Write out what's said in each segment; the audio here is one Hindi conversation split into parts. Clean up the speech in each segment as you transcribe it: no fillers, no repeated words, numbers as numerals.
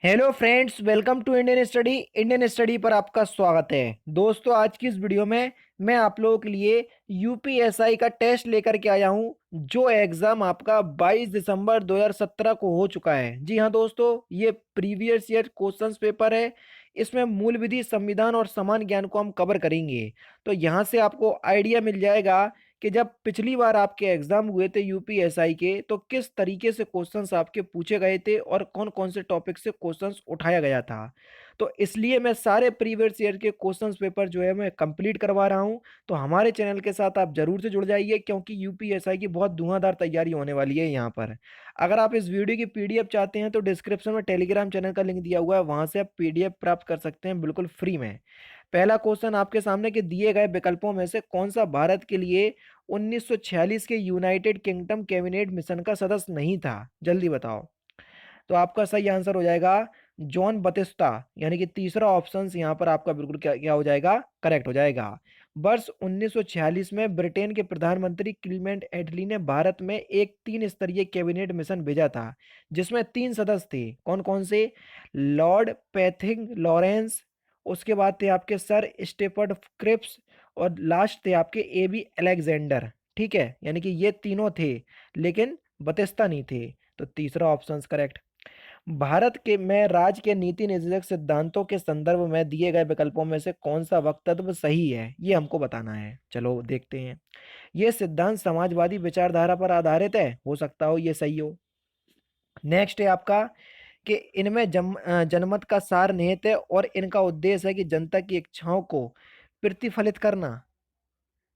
Hello friends, welcome to Indian study पर आपका स्वागत है। दोस्तों, आज की इस वीडियो में मैं आप लोगों के लिए यूपीएसआई का टेस्ट लेकर के आया हूं, जो एग्जाम आपका 22 दिसंबर 2017 को हो चुका है। जी हां दोस्तों, ये प्रीवियस ईयर क्वेश्चंस पेपर है। इसमें मूल विधि, संविधान और समान ज्ञान को हम कवर करेंगे। तो यहाँ से आपको आइडिया मिल जाएगा कि जब पिछली बार आपके एग्जाम हुए थे यूपीएसआई के, तो किस तरीके से क्वेश्चंस आपके पूछे गए थे और कौन कौन से टॉपिक से क्वेश्चंस उठाया गया था। तो इसलिए मैं सारे प्रीवियस ईयर के क्वेश्चंस पेपर जो है मैं कंप्लीट करवा रहा हूं। तो हमारे चैनल के साथ आप जरूर से जुड़ जाइए, क्योंकि यूपीएसआई की बहुत धुआंधार तैयारी होने वाली है यहाँ पर। अगर आप इस वीडियो की पीडीएफ चाहते हैं तो डिस्क्रिप्शन में टेलीग्राम चैनल का लिंक दिया हुआ है, वहां से आप पीडीएफ प्राप्त कर सकते हैं बिल्कुल फ्री में। पहला क्वेश्चन आपके सामने कि दिए गए विकल्पों में से कौन सा भारत के लिए 1946 के यूनाइटेड किंगडम कैबिनेट मिशन का सदस्य नहीं था, जल्दी बताओ। तो आपका सही आंसर हो जाएगा जॉन बतिस्ता, यानी कि तीसरा ऑप्शन यहाँ पर आपका बिल्कुल क्या क्या हो जाएगा, करेक्ट हो जाएगा। वर्ष 1946 में ब्रिटेन के प्रधानमंत्री क्लीमेंट एटली ने भारत में एक 3 स्तरीय कैबिनेट मिशन भेजा था, जिसमें 3 सदस्य थे। कौन कौन से? लॉर्ड पैथिंग लॉरेंस, उसके बाद थे आपके सर स्टेफर्ड क्रिप्स, और लास्ट थे आपके एबी अलेक्जेंडर। ठीक है, यानी कि ये तीनों थे, लेकिन बतिस्ता नहीं थे। तो तीसरा ऑप्शन करेक्ट। भारत के में राज्य के नीति निर्देशक सिद्धांतों के संदर्भ में दिए गए विकल्पों में से कौन सा वक्तव्य सही है, ये हमको बताना है। चलो देखते हैं। ये सिद्धांत समाजवादी विचारधारा पर आधारित है, हो सकता हो ये सही हो। नेक्स्ट है आपका कि इनमें जनमत का सार निहित है और इनका उद्देश्य है कि जनता की इच्छाओं को प्रतिफलित करना।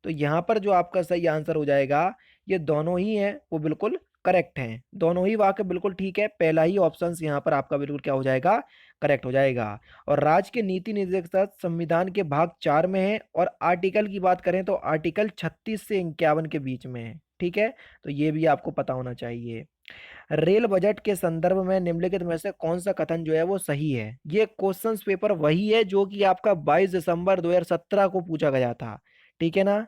तो यहाँ पर जो आपका सही आंसर हो जाएगा, ये दोनों ही हैं, वो बिल्कुल करेक्ट हैं। दोनों ही वाक्य बिल्कुल ठीक है। पहला ही ऑप्शन यहाँ पर आपका बिल्कुल क्या हो जाएगा, करेक्ट हो जाएगा। और राज्य के नीति निर्देशक संविधान के भाग 4 में है, और आर्टिकल की बात करें तो आर्टिकल 36 से 51 के बीच में है। ठीक है, तो ये भी आपको पता होना चाहिए। रेल बजट के संदर्भ में निम्नलिखित में से कौन सा कथन जो है वो सही है? ये क्वेश्चन पेपर वही है जो कि आपका 22 दिसंबर 2017 को पूछा गया था। ठीक है ना?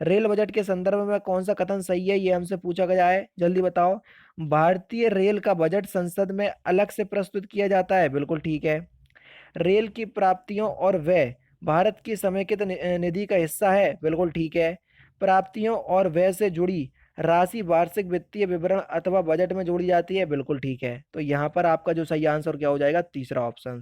रेल बजट के संदर्भ में कौन सा कथन सही है, ये हमसे पूछा गया है, जल्दी बताओ। भारतीय रेल का बजट संसद में अलग से प्रस्तुत किया जाता है, बिल्कुल ठीक है। रेल की प्राप्तियों और व्यय भारत की समेकित निधि का हिस्सा है, बिल्कुल ठीक है। प्राप्तियों और व्यय से जुड़ी राशि वार्षिक वित्तीय विवरण अथवा बजट में जोड़ी जाती है, बिल्कुल ठीक है। तो यहाँ पर आपका जो सही आंसर क्या हो जाएगा, तीसरा ऑप्शन।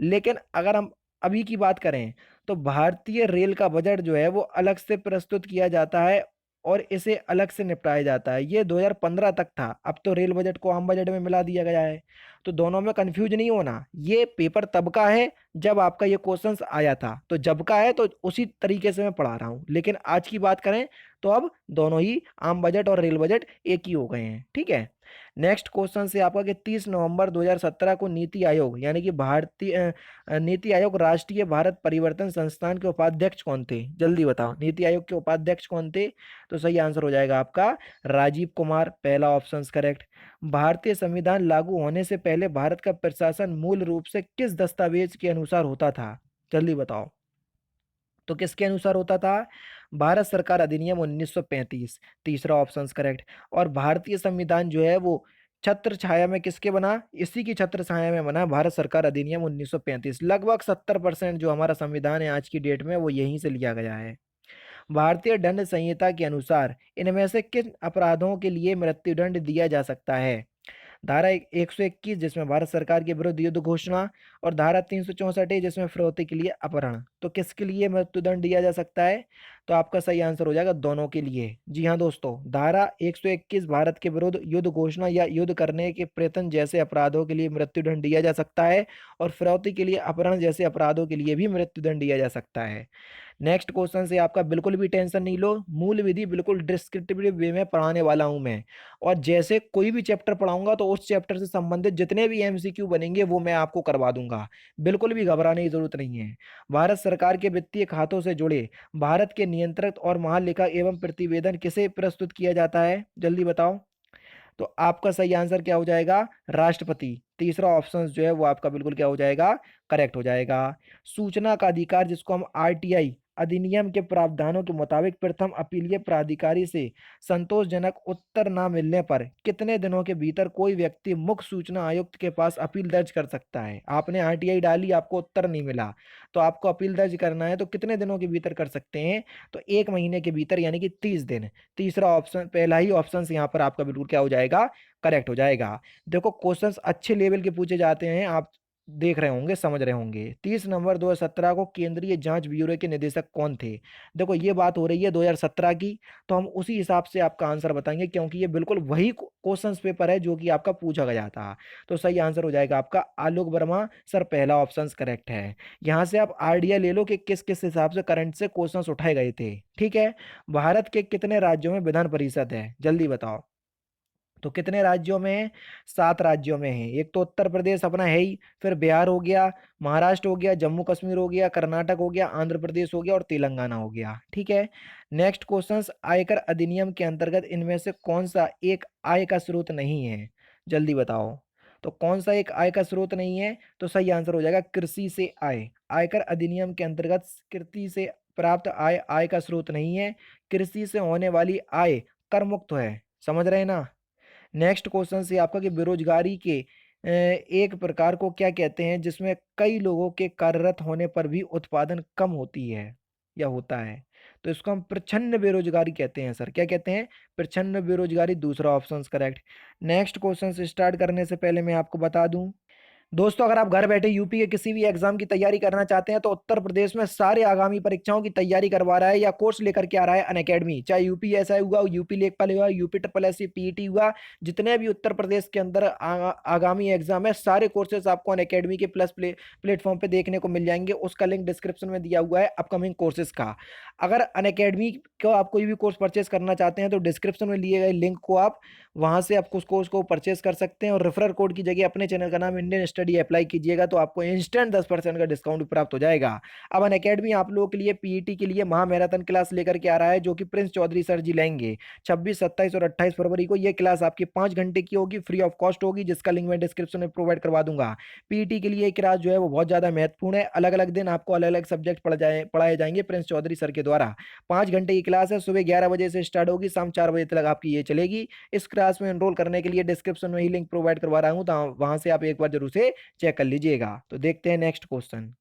लेकिन अगर हम अभी की बात करें, तो भारतीय रेल का बजट जो है वो अलग से प्रस्तुत किया जाता है और इसे अलग से निपटाया जाता है। ये 2015 तक था, अब तो रेल बजट को आम बजट में मिला दिया गया है। तो दोनों में कंफ्यूज नहीं होना। ये पेपर तब का है जब आपका ये क्वेश्चंस आया था, तो जब का है तो उसी तरीके से मैं पढ़ा रहा हूँ। लेकिन आज की बात करें तो अब दोनों ही आम बजट और रेल बजट एक ही हो गए हैं। ठीक है। नेक्स्ट क्वेश्चन से आपका कि 30 नवंबर 2017 को नीति आयोग, यानी कि नीति आयोग राष्ट्रीय भारत परिवर्तन संस्थान के उपाध्यक्ष कौन थे, जल्दी बताओ। नीति आयोग के उपाध्यक्ष कौन थे? तो सही आंसर हो जाएगा आपका राजीव कुमार, पहला ऑप्शन करेक्ट। भारतीय संविधान लागू होने से पहले भारत का प्रशासन मूल रूप से किस दस्तावेज के अनुसार होता था, जल्दी बताओ। तो किसके अनुसार होता था? भारत सरकार अधिनियम 1935, तीसरा ऑप्शन करेक्ट। और भारतीय संविधान जो है वो छत्र छाया में किसके बना? इसी की छत्र छाया में बना, भारत सरकार अधिनियम 1935। लगभग 70% जो हमारा संविधान है आज की डेट में, वो यहीं से लिया गया है। भारतीय दंड संहिता के अनुसार इनमें से किन अपराधों के लिए मृत्युदंड दिया जा सकता है? धारा 121 जिसमें भारत सरकार के विरुद्ध युद्ध घोषणा, और धारा 364 है जिसमें फिरौती के लिए अपहरण। तो किसके लिए मृत्युदंड दिया जा सकता है? तो आपका सही आंसर हो जाएगा दोनों के लिए। जी हाँ दोस्तों, धारा 121 भारत के विरुद्ध युद्ध घोषणा या युद्ध करने के प्रयत्न जैसे अपराधों के लिए मृत्युदंड दिया जा सकता है, और फिरौती के लिए अपहरण जैसे अपराधों के लिए भी मृत्युदंड दिया जा सकता है। नेक्स्ट क्वेश्चन से आपका बिल्कुल भी टेंशन नहीं लो, मूल विधि बिल्कुल डिस्क्रिप्टिव वे में पढ़ाने वाला हूं मैं। और जैसे कोई भी चैप्टर पढ़ाऊंगा तो उस चैप्टर से संबंधित जितने भी एमसीक्यू बनेंगे वो मैं आपको करवा दूंगा। बिल्कुल भी घबराने की जरूरत नहीं है। भारत सरकार के वित्तीय खातों से जुड़े भारत के नियंत्रक और महालेखा एवं प्रतिवेदन किसे प्रस्तुत किया जाता है, जल्दी बताओ। तो आपका सही आंसर क्या हो जाएगा? राष्ट्रपति, तीसरा ऑप्शन जो है वो आपका बिल्कुल क्या हो जाएगा, करेक्ट हो जाएगा। सूचना का अधिकार जिसको हम आरटीआई अधिनियम के प्रावधानों के मुताबिक प्रथम अपीलीय प्राधिकारी से संतोषजनक उत्तर न मिलने पर कितने दिनों के भीतर कोई व्यक्ति मुख्य सूचना आयुक्त के पास अपील दर्ज कर सकता है? आपने आरटीआई डाली, आपको उत्तर नहीं मिला, तो आपको अपील दर्ज करना है, तो कितने दिनों के भीतर कर सकते हैं? तो 1 महीने के भीतर, यानी कि 30 दिन। तीसरा ऑप्शन, पहला ही ऑप्शन यहाँ पर आपका बिल्कुल क्या हो जाएगा? करेक्ट हो जाएगा। देखो क्वेश्चंस अच्छे लेवल के पूछे जाते हैं, आप देख रहे होंगे, समझ रहे होंगे। 30 नवंबर 2017 को केंद्रीय जांच ब्यूरो के निदेशक कौन थे? देखो ये बात हो रही है 2017 की, तो हम उसी हिसाब से आपका आंसर बताएंगे, क्योंकि ये बिल्कुल वही क्वेश्चंस पेपर है जो कि आपका पूछा गया था। तो सही आंसर हो जाएगा आपका आलोक वर्मा सर, पहला ऑप्शन करेक्ट है। यहाँ से आप आइडिया ले लो कि किस किस हिसाब से करंट से क्वेश्चंस उठाए गए थे। ठीक है। भारत के कितने राज्यों में विधान परिषद है? जल्दी बताओ। तो कितने राज्यों में है? 7 राज्यों में है। एक तो उत्तर प्रदेश अपना है ही, फिर बिहार हो गया, महाराष्ट्र हो गया, जम्मू कश्मीर हो गया, कर्नाटक हो गया, आंध्र प्रदेश हो गया और तेलंगाना हो गया। ठीक है। नेक्स्ट क्वेश्चन, आयकर अधिनियम के अंतर्गत इनमें से कौन सा एक आय का स्रोत नहीं है? जल्दी बताओ। तो कौन सा एक आय का स्रोत नहीं है? तो सही आंसर हो जाएगा कृषि से आय। आयकर अधिनियम के अंतर्गत कृषि से प्राप्त आय आय का स्रोत नहीं है। कृषि से होने वाली आय कर मुक्त है। समझ रहे हैं ना? नेक्स्ट क्वेश्चन से आपका कि बेरोजगारी के एक प्रकार को क्या कहते हैं जिसमें कई लोगों के कार्यरत होने पर भी उत्पादन कम होती है या होता है? तो इसको हम प्रच्छन्न बेरोजगारी कहते हैं सर। क्या कहते हैं? प्रच्छन्न बेरोजगारी, दूसरा ऑप्शन करेक्ट। नेक्स्ट क्वेश्चन से स्टार्ट करने से पहले मैं आपको बता दूं दोस्तों, अगर आप घर बैठे यूपी के किसी भी एग्जाम की तैयारी करना चाहते हैं तो उत्तर प्रदेश में सारे आगामी परीक्षाओं की तैयारी करवा रहा है या कोर्स लेकर के आ रहा है अनअकैडमी। चाहे यूपीएसआई हुआ, यूपी लेखपाल हुआ, UP triple S C, PET हुआ, जितने भी उत्तर प्रदेश के अंदर आगामी एग्जाम है, सारे कोर्सेज आपको अनअकैडमी के प्लेटफॉर्म पे देखने को मिल जाएंगे। उसका लिंक डिस्क्रिप्शन में दिया हुआ है अपकमिंग कोर्सेज का। अगर अनअकैडमी को आप कोई भी कोर्स परचेस करना चाहते हैं तो डिस्क्रिप्शन में लिए गए लिंक को आप वहां से आप उस कोर्स को परचेस कर सकते हैं, और रेफरल कोड की जगह अपने चैनल का नाम इंडियन स्टडी अप्लाई कीजिएगा तो आपको इंस्टेंट 10% का डिस्काउंट प्राप्त हो जाएगा। अब अनअकैडमी आप लोगों के लिए पीईटी के लिए महा मैराथन क्लास लेकर के आ रहा है, जो कि प्रिंस चौधरी सर जी लेंगे 26, 27 और 28 फरवरी को। ये क्लास आपकी 5 घंटे की होगी, फ्री ऑफ कॉस्ट होगी, जिसका लिंक मैं डिस्क्रिप्शन में प्रोवाइड करवा दूंगा। पीईटी के लिए क्लास जो है वो बहुत ज्यादा महत्वपूर्ण है। अलग अलग दिन आपको अलग अलग सब्जेक्ट पढ़ाए जाएंगे प्रिंस चौधरी सर के द्वारा। 5 घंटे की क्लास है, सुबह 11 बजे से स्टार्ट होगी, शाम 4 बजे तक आपकी ये चलेगी। इस क्लास में एनरोल करने के लिए डिस्क्रिप्शन में ही लिंक प्रोवाइड करवा रहा हूं, तो वहां से आप एक बार जरूर से चेक कर लीजिएगा। तो देखते हैं नेक्स्ट क्वेश्चन।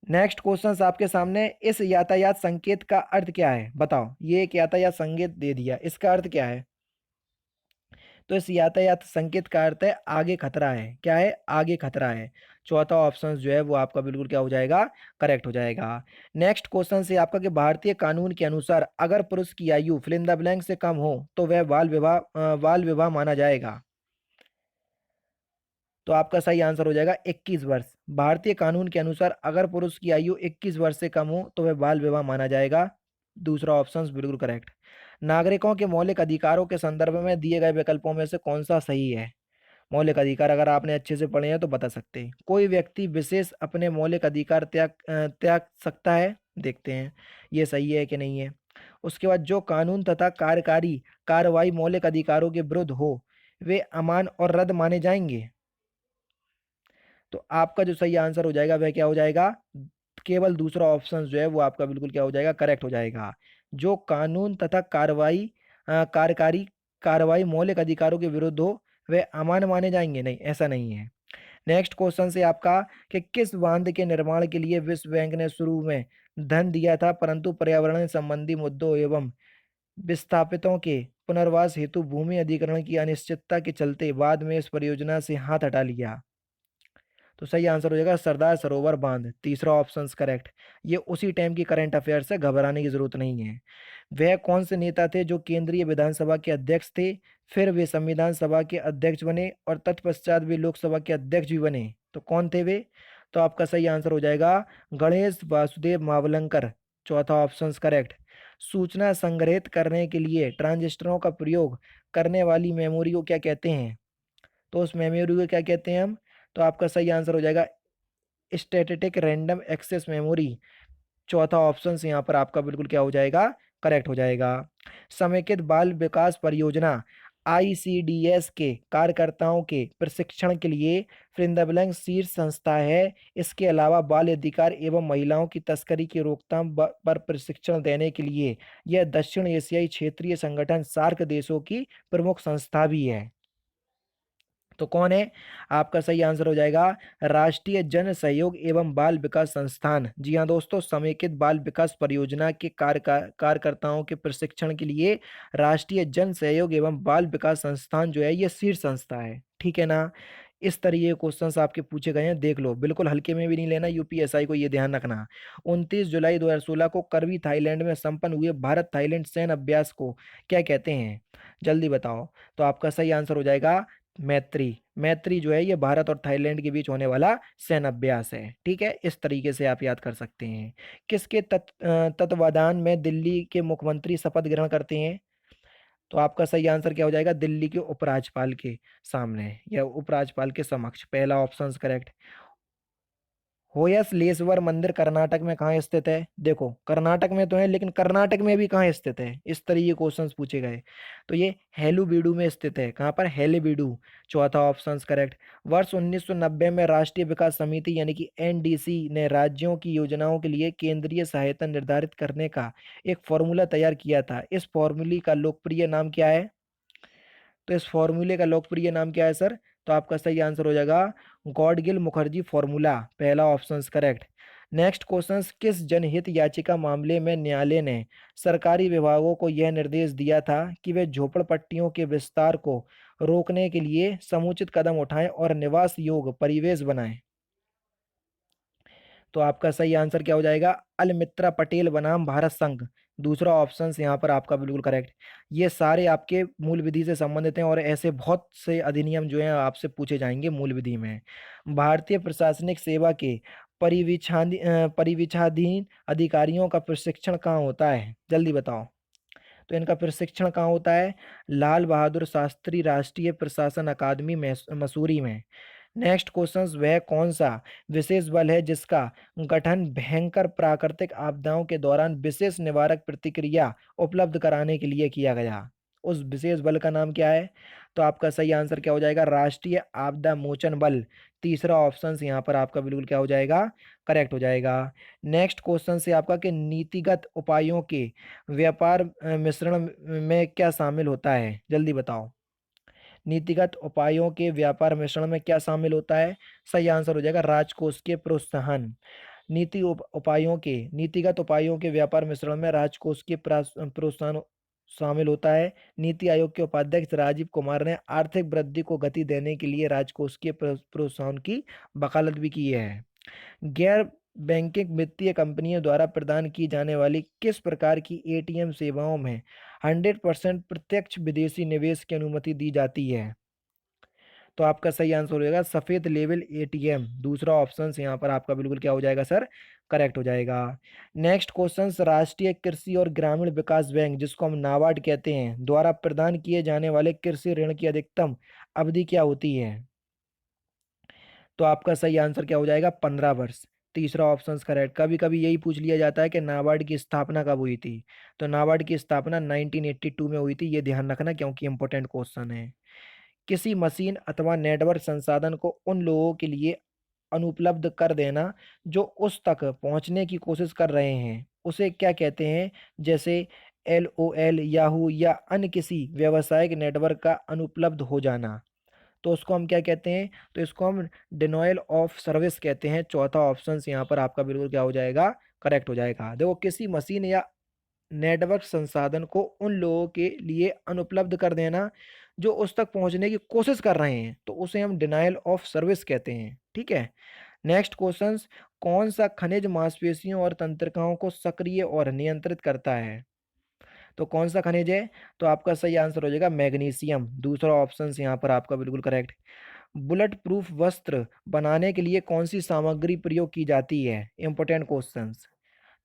नेक्स्ट क्वेश्चन आपके सामने, इस यातायात संकेत का अर्थ क्या है? बताओ। ये एक यातायात संकेत दे दिया, इसका अर्थ क्या है? तो इस यातायात संकेत का अर्थ है आगे खतरा है। क्या है? आगे खतरा है। चौथा ऑप्शन जो है वो आपका बिल्कुल क्या हो जाएगा? करेक्ट हो जाएगा। नेक्स्ट क्वेश्चन से आपका कि भारतीय कानून के अनुसार अगर पुरुष की आयु फिल इन द ब्लैंक से कम हो तो वह बाल विवाह माना जाएगा। तो आपका सही आंसर हो जाएगा 21 वर्ष। भारतीय कानून के अनुसार अगर पुरुष की आयु 21 वर्ष से कम हो तो वह बाल विवाह माना जाएगा। दूसरा ऑप्शन बिल्कुल करेक्ट। नागरिकों के मौलिक अधिकारों के संदर्भ में दिए गए विकल्पों में से कौन सा सही है? मौलिक अधिकार अगर आपने अच्छे से पढ़े हैं तो बता सकते हैं। कोई व्यक्ति विशेष अपने मौलिक अधिकार त्याग सकता है। देखते हैं ये सही है कि नहीं है। उसके बाद, जो कानून तथा कार्यकारी कार्रवाई मौलिक अधिकारों के विरुद्ध हो वे अमान और रद्द माने जाएंगे। तो आपका जो सही आंसर हो जाएगा वह क्या हो जाएगा? केवल दूसरा ऑप्शन जो है वो आपका बिल्कुल क्या हो जाएगा? करेक्ट हो जाएगा। जो कानून तथा कार्यकारी कार्रवाई मौलिक अधिकारों के विरुद्ध हो वे अमान्य माने जाएंगे, नहीं, ऐसा नहीं है। नेक्स्ट क्वेश्चन से आपका कि किस बांध के निर्माण के लिए विश्व बैंक ने शुरू में धन दिया था, परंतु पर्यावरण संबंधी मुद्दों एवं विस्थापितों के पुनर्वास हेतु भूमि अधिग्रहण की अनिश्चितता के चलते बाद में इस परियोजना से हाथ हटा लिया? तो सही आंसर हो जाएगा सरदार सरोवर बांध। तीसरा ऑप्शन करेक्ट। ये उसी टाइम की करंट अफेयर से घबराने की जरूरत नहीं है। वह कौन से नेता थे जो केंद्रीय विधानसभा के अध्यक्ष थे, फिर वे संविधान सभा के अध्यक्ष बने और तत्पश्चात वे लोकसभा के अध्यक्ष भी बने? तो कौन थे वे? तो आपका सही आंसर हो जाएगा गणेश वासुदेव मावलंकर। चौथा ऑप्शन करेक्ट। सूचना संग्रहित करने के लिए ट्रांजिस्टरों का प्रयोग करने वाली मेमोरी को क्या कहते हैं? तो उस मेमोरी को क्या कहते हैं हम? तो आपका सही आंसर हो जाएगा स्टैटिक रैंडम एक्सेस मेमोरी। चौथा ऑप्शन से यहाँ पर आपका बिल्कुल क्या हो जाएगा? करेक्ट हो जाएगा। समेकित बाल विकास परियोजना ICDS के कार्यकर्ताओं के प्रशिक्षण के लिए वृंदावन शीर्ष संस्था है। इसके अलावा बाल अधिकार एवं महिलाओं की तस्करी की रोकथाम पर प्रशिक्षण देने के लिए यह दक्षिण एशियाई क्षेत्रीय संगठन सार्क देशों की प्रमुख संस्था भी है। तो कौन है? आपका सही आंसर हो जाएगा राष्ट्रीय जन सहयोग एवं बाल विकास संस्थान। जी हाँ दोस्तों, समेकित बाल विकास परियोजना के कार्यकर्ताओं के प्रशिक्षण के लिए राष्ट्रीय जन सहयोग एवं बाल विकास संस्थान जो है ये शीर्ष संस्था है। ठीक है ना? इस तरीके के क्वेश्चंस आपके पूछे गए हैं, देख लो, बिल्कुल हल्के में भी नहीं लेना यूपीएसआई को, ये ध्यान रखना। 29 जुलाई 2016 को करवी थाईलैंड में संपन्न हुए भारत थाईलैंड सैन्य अभ्यास को क्या कहते हैं? जल्दी बताओ। तो आपका सही आंसर हो जाएगा मैत्री। मैत्री जो है ये भारत और थाईलैंड के बीच होने वाला सैन्य अभ्यास है। ठीक है, इस तरीके से आप याद कर सकते हैं। किसके तत्वाधान में दिल्ली के मुख्यमंत्री शपथ ग्रहण करते हैं? तो आपका सही आंसर क्या हो जाएगा? दिल्ली के उपराज्यपाल के सामने या उपराज्यपाल के समक्ष, पहला ऑप्शन करेक्ट। होयसलेश्वर मंदिर कर्नाटक में कहाँ स्थित है? देखो, कर्नाटक में तो है, लेकिन कर्नाटक में भी कहाँ स्थित है, इस तरह के क्वेश्चंस पूछे गए। तो ये हेलुबीडू में स्थित है। कहाँ पर? हेलेबीडू, चौथा ऑप्शन करेक्ट। वर्ष 1990 में राष्ट्रीय विकास समिति यानी कि एनडीसी ने राज्यों की योजनाओं के लिए केंद्रीय सहायता निर्धारित करने का एक फॉर्मूला तैयार किया था। इस फॉर्मूले का लोकप्रिय नाम क्या है? तो इस फॉर्मूले का लोकप्रिय नाम क्या है सर? तो आपका सही आंसर हो जाएगा गॉडगिल मुखर्जी फॉर्मूला, पहला ऑप्शन करेक्ट। नेक्स्ट क्वेश्चन, किस जनहित याचिका मामले में न्यायालय ने सरकारी विभागों को यह निर्देश दिया था कि वे झोपड़पट्टियों के विस्तार को रोकने के लिए समुचित कदम उठाएं और निवास योग्य परिवेश बनाएं? तो आपका सही आंसर क्या हो जाएगा? अलमित्रा पटेल बनाम भारत संघ, दूसरा ऑप्शन यहाँ पर आपका बिल्कुल करेक्ट। ये सारे आपके मूल विधि से संबंधित हैं और ऐसे बहुत से अधिनियम जो हैं आपसे पूछे जाएंगे मूल विधि में। भारतीय प्रशासनिक सेवा के परिवीक्षाधीन अधिकारियों का प्रशिक्षण कहाँ होता है? जल्दी बताओ। तो इनका प्रशिक्षण कहाँ होता है? लाल बहादुर शास्त्री राष्ट्रीय प्रशासन अकादमी मसूरी में। नेक्स्ट क्वेश्चन, वह कौन सा विशेष बल है जिसका गठन भयंकर प्राकृतिक आपदाओं के दौरान विशेष निवारक प्रतिक्रिया उपलब्ध कराने के लिए किया गया? उस विशेष बल का नाम क्या है? तो आपका सही आंसर क्या हो जाएगा? राष्ट्रीय आपदा मोचन बल, तीसरा ऑप्शन यहाँ पर आपका बिल्कुल क्या हो जाएगा? करेक्ट हो जाएगा। नेक्स्ट क्वेश्चन से आपका कि नीतिगत उपायों के व्यापार मिश्रण में क्या शामिल होता है? जल्दी बताओ। नीतिगत उपायों के व्यापार मिश्रण में क्या शामिल होता है? सही आंसर हो जाएगा राजकोष के प्रोत्साहन। नीतिगत उपायों के व्यापार मिश्रण में राजकोष के प्रोत्साहन शामिल होता है। नीति आयोग के उपाध्यक्ष राजीव कुमार ने आर्थिक वृद्धि को गति देने के लिए राजकोष के प्रोत्साहन की वकालत भी की है। गैर बैंकिंग वित्तीय कंपनियों द्वारा प्रदान की जाने वाली किस प्रकार की एटीएम सेवाओं में 100% प्रत्यक्ष विदेशी निवेश की अनुमति दी जाती है? तो आपका सही आंसर हो जाएगा सफेद लेवल एटीएम, दूसरा ऑप्शन यहाँ पर आपका बिल्कुल क्या हो जाएगा सर? करेक्ट हो जाएगा। नेक्स्ट क्वेश्चन, राष्ट्रीय कृषि और ग्रामीण विकास बैंक जिसको हम नाबार्ड कहते हैं द्वारा प्रदान किए जाने वाले कृषि ऋण की अधिकतम अवधि क्या होती है? तो आपका सही आंसर क्या हो जाएगा? 15 वर्ष, तीसरा ऑप्शन करेक्ट। कभी कभी यही पूछ लिया जाता है कि नाबार्ड की स्थापना कब हुई थी? तो नाबार्ड की स्थापना 1982 में हुई थी, ये ध्यान रखना क्योंकि इंपॉर्टेंट क्वेश्चन है। किसी मशीन अथवा नेटवर्क संसाधन को उन लोगों के लिए अनुपलब्ध कर देना जो उस तक पहुंचने की कोशिश कर रहे हैं, उसे क्या कहते हैं? जैसे LOL, याहू या अन्य किसी व्यावसायिक नेटवर्क का अनुपलब्ध हो जाना, तो उसको हम क्या कहते हैं? तो इसको हम डिनायल ऑफ सर्विस कहते हैं। चौथा ऑप्शन यहाँ पर आपका बिल्कुल क्या हो जाएगा? करेक्ट हो जाएगा। देखो, किसी मशीन या नेटवर्क संसाधन को उन लोगों के लिए अनुपलब्ध कर देना जो उस तक पहुंचने की कोशिश कर रहे हैं, तो उसे हम डिनायल ऑफ सर्विस कहते हैं। ठीक है। नेक्स्ट क्वेश्चन, कौन सा खनिज मांसपेशियों और तंत्रिकाओं को सक्रिय और नियंत्रित करता है? तो कौन सा खनिज है? तो आपका सही आंसर हो जाएगा मैग्नीशियम, दूसरा ऑप्शन यहाँ पर आपका बिल्कुल करेक्ट। बुलेट प्रूफ वस्त्र बनाने के लिए कौन सी सामग्री प्रयोग की जाती है? Important questions.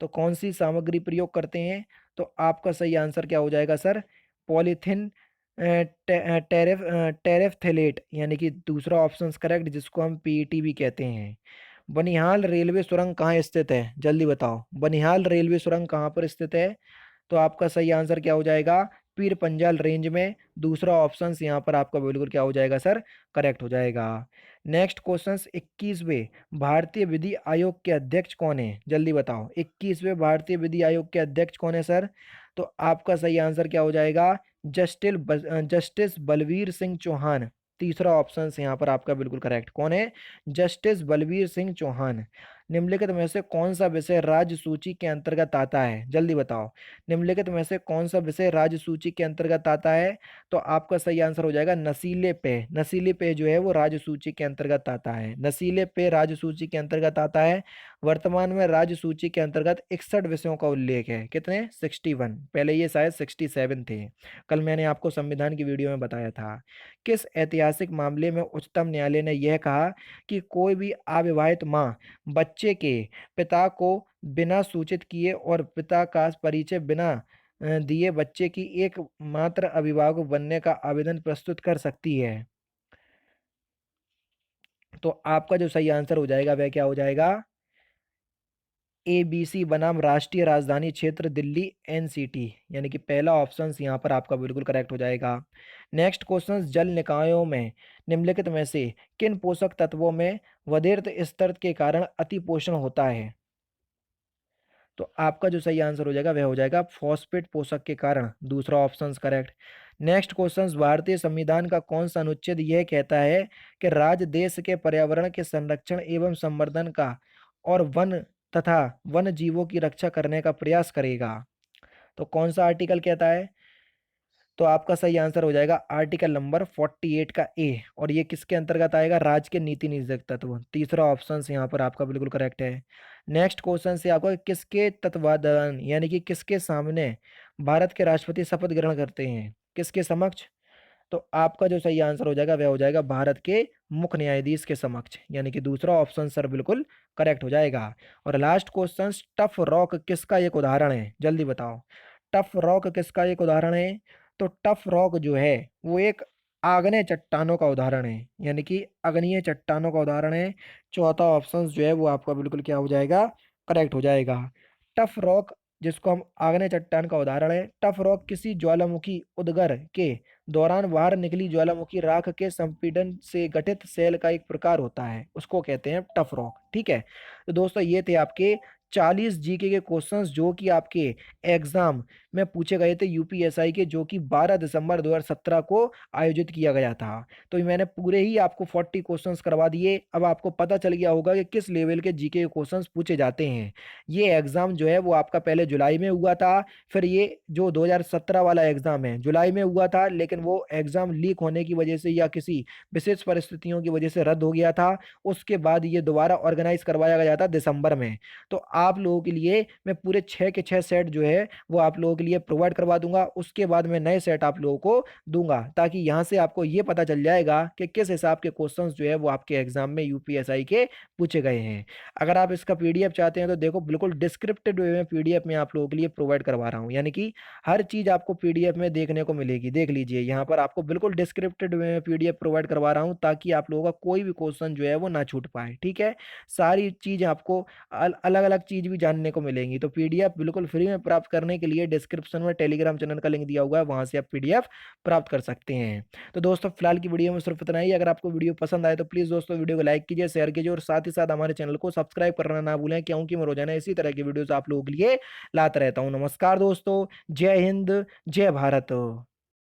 तो कौन सी सामग्री प्रयोग करते हैं? तो आपका सही आंसर क्या हो जाएगा सर? पॉलीथिन टेरेफ्थेलेट यानी कि दूसरा ऑप्शन करेक्ट, जिसको हम पीईटी भी कहते हैं। बनिहाल रेलवे सुरंग कहाँ स्थित है? जल्दी बताओ, बनिहाल रेलवे सुरंग कहाँ पर स्थित है? तो आपका सही आंसर क्या हो जाएगा? पीर पंजाल रेंज में। दूसरा ऑप्शन यहाँ पर आपका बिल्कुल क्या हो जाएगा सर, करेक्ट हो जाएगा। नेक्स्ट क्वेश्चन 21वें भारतीय विधि आयोग के अध्यक्ष कौन है, जल्दी बताओ। 21वें भारतीय विधि आयोग के अध्यक्ष कौन है सर? तो आपका सही आंसर क्या हो जाएगा, जस्टिस बलवीर सिंह चौहान। तीसरा ऑप्शन यहाँ पर आपका बिल्कुल करेक्ट, कौन है, जस्टिस बलवीर सिंह चौहान। निम्नलिखित में से कौन सा विषय राज्य सूची के अंतर्गत आता है, जल्दी बताओ। निम्नलिखित में से कौन सा विषय राज्य सूची के अंतर्गत आता है? तो आपका सही आंसर हो जाएगा नशीले पेय। नशीले पेय जो है वो राज्य सूची के अंतर्गत आता है। नशीले पेय राज्य सूची के अंतर्गत आता है। वर्तमान में राज्य सूची के अंतर्गत 61 विषयों का उल्लेख है। कितने, 61। पहले ये शायद 67 थे। कल मैंने आपको संविधान की वीडियो में बताया था। किस ऐतिहासिक मामले में उच्चतम न्यायालय ने यह कहा कि कोई भी अविवाहित मां बच्चे के पिता को बिना सूचित किए और पिता का परिचय बिना दिए बच्चे की एकमात्र अभिभावक बनने का आवेदन प्रस्तुत कर सकती है? तो आपका जो सही आंसर हो जाएगा वह क्या हो जाएगा, ABC बनाम राष्ट्रीय राजधानी क्षेत्र दिल्ली NCT, यानी कि पहला ऑप्शन यहाँ पर आपका बिल्कुल करेक्ट हो जाएगा। नेक्स्ट क्वेश्चन, जल निकायों में निम्नलिखित में से किन पोषक तत्वों में वधिर्त स्तर के कारण अतिपोषण होता है? तो आपका जो सही आंसर हो जाएगा वह हो जाएगा फॉस्फेट पोषक के कारण। दूसरा ऑप्शन करेक्ट। नेक्स्ट क्वेश्चन, भारतीय संविधान का कौन सा अनुच्छेद यह कहता है कि राज्य देश के पर्यावरण के संरक्षण एवं संवर्धन का और वन तथा वन जीवों की रक्षा करने का प्रयास करेगा? तो कौन सा आर्टिकल कहता है? तो आपका सही आंसर हो जाएगा आर्टिकल नंबर 48 का ए। और ये किसके अंतर्गत आएगा, राज्य के नीति निदेशक तत्व। तीसरा ऑप्शन यहाँ पर आपका बिल्कुल करेक्ट है। नेक्स्ट क्वेश्चन से आपका किसके तत्वाधान यानी कि किसके सामने भारत के राष्ट्रपति शपथ ग्रहण करते हैं, किसके समक्ष? तो आपका जो सही आंसर हो जाएगा वह हो जाएगा भारत के मुख्य न्यायाधीश के समक्ष, यानी कि दूसरा ऑप्शन सर बिल्कुल करेक्ट हो जाएगा। और लास्ट क्वेश्चन, टफ रॉक किसका एक उदाहरण है, जल्दी बताओ। टफ रॉक किसका एक उदाहरण है? तो टफ रॉक जो है वो एक आग्नेय चट्टानों का उदाहरण है, यानी कि अग्नीय चट्टानों का उदाहरण है। चौथा ऑप्शन जो है वो आपका बिल्कुल क्या हो जाएगा, करेक्ट हो जाएगा। टफ रॉक जिसको हम आग्नेय चट्टान का उदाहरण है, टफ रॉक किसी ज्वालामुखी उद्गार के दौरान बाहर निकली ज्वालामुखी राख के संपीड़न से गठित सेल का एक प्रकार होता है, उसको कहते हैं टफ रॉक। ठीक है, तो दोस्तों ये थे आपके 40 जीके के क्वेश्चंस जो कि आपके एग्जाम में पूछे गए थे यूपीएसआई के, जो कि 12 दिसंबर 2017 को आयोजित किया गया था। तो मैंने पूरे ही आपको 40 क्वेश्चंस करवा दिए। अब आपको पता चल गया होगा कि किस लेवल के जीके के क्वेश्चंस पूछे जाते हैं। ये एग्जाम जो है वो आपका पहले जुलाई में हुआ था, फिर ये जो 2017 वाला एग्जाम है जुलाई में हुआ था, लेकिन वो एग्जाम लीक होने की वजह से या किसी विशेष परिस्थितियों की वजह से रद्द हो गया था। उसके बाद ये दोबारा ऑर्गेनाइज करवाया गया था दिसंबर में। तो आप लोगों के लिए मैं पूरे 6 के 6 सेट जो है वो आप लोगों के लिए प्रोवाइड करवा दूंगा। उसके बाद मैं नए सेट आप लोगों को दूंगा, ताकि यहाँ से आपको ये पता चल जाएगा कि किस हिसाब के क्वेश्चंस जो है वो आपके एग्जाम में यूपीएसआई के पूछे गए हैं। अगर आप इसका पीडीएफ चाहते हैं तो देखो बिल्कुल डिस्क्रिप्टिव वे में पीडीएफ में आप लोगों के लिए प्रोवाइड करवा रहा हूँ, यानी कि हर चीज आपको पीडीएफ में देखने को मिलेगी। देख लीजिए यहाँ पर आपको बिल्कुल डिस्क्रिप्टिव वे में पीडीएफ प्रोवाइड करवा रहा हूँ, ताकि आप लोगों का कोई भी क्वेश्चन जो है वो ना छूट पाए। ठीक है, सारी चीज आपको अलग अलग चीज भी जानने को मिलेंगी। तो पीडीएफ बिल्कुल फ्री में प्राप्त करने के लिए डिस्क्रिप्शन में टेलीग्राम चैनल का लिंक दिया हुआ है, वहां से आप पीडीएफ प्राप्त कर सकते हैं। तो दोस्तों फिलहाल की वीडियो में सिर्फ इतना ही। अगर आपको वीडियो पसंद आए तो प्लीज दोस्तों वीडियो को लाइक कीजिए, शेयर कीजिए और साथ ही साथ हमारे चैनल को सब्सक्राइब करना ना भूलें, क्योंकि मैं रोजाना इसी तरह की वीडियोस आप लोगों के लिए लाता रहता हूँ। नमस्कार दोस्तों, जय हिंद, जय भारत।